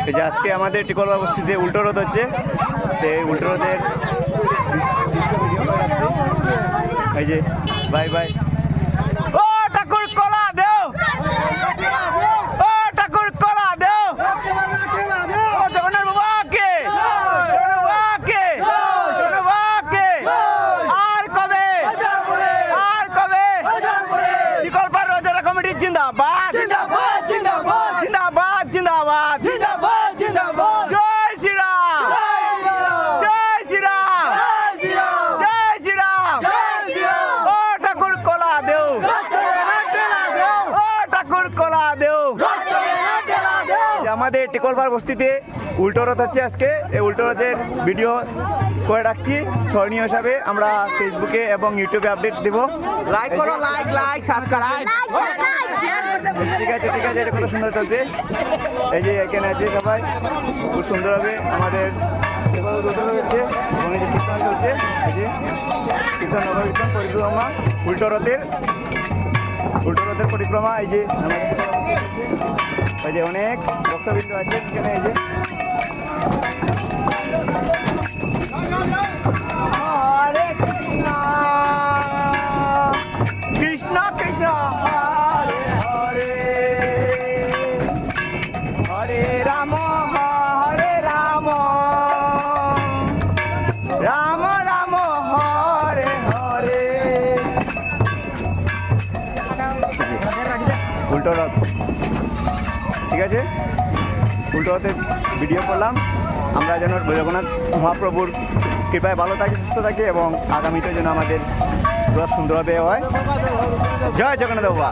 এই যে আজকে আমাদের টিকলবা বস্তিতে উল্টো রথ হচ্ছে, তো এই উল্টো রথের এই যে বাই বাই। ও ঠাকুর কলা দেও, ও ঠাকুর কলা দেও, ও জগন্নাথ বাবাকে, জগন্নাথ বাবাকে, জগন্নাথ বাবাকে। আর কবে, আর কবে টিকলবার রোজারা কমিটি জিন্দাবাদ, জিন্দাবাদ, জিন্দাবাদ, জিন্দাবাদ, জিন্দাবাদ, জিন্দাবাদ, জিন্দাবাদ। জয় শ্রীরাম, জয় শ্রীরাম, জয় শ্রীরাম। ও ঠাকুর কলা দেও, ও ঠাকুর কলা দেও। আমাদের টিকলবার বস্তিতে উল্টো রথ হচ্ছে আজকে, এই উল্টো রথের ভিডিও করে রাখছি স্মরণীয় হিসাবে। আমরা ফেসবুকে এবং ইউটিউবে আপডেট দেবো। লাইক করো, লাইক লাইক সাবস্ক্রাইব। ঠিক আছে, ঠিক আছে, এটা কত সুন্দর চলছে। এই যে এখানে আছে সবাই, খুব সুন্দরভাবে আমাদের হচ্ছে এবং এই যে কীর্তন চলছে, এই যে কীর্তন নবকীর্তন পরিক্রমা উল্টো রথের, উল্টো রথের পরিক্রমা। এই যে এই যে অনেক ভক্তবৃন্দ আছে এখানে। এই যে হরে কৃষ্ণ কৃষ্ণ কৃষ্ণ হরে হরে, হরে রাম হরে রাম, রাম রাম হরে হরে। উল্টো রথ, ঠিক আছে, উল্টো রথের ভিডিও করলাম। আমরা যেন জগন্নাথ মহাপ্রভুর কৃপায় ভালো থাকি, সুস্থ থাকি এবং আগামীতে যেন আমাদের রথ সুন্দরভাবে হয়। জয় জগন্নাথ বাবা।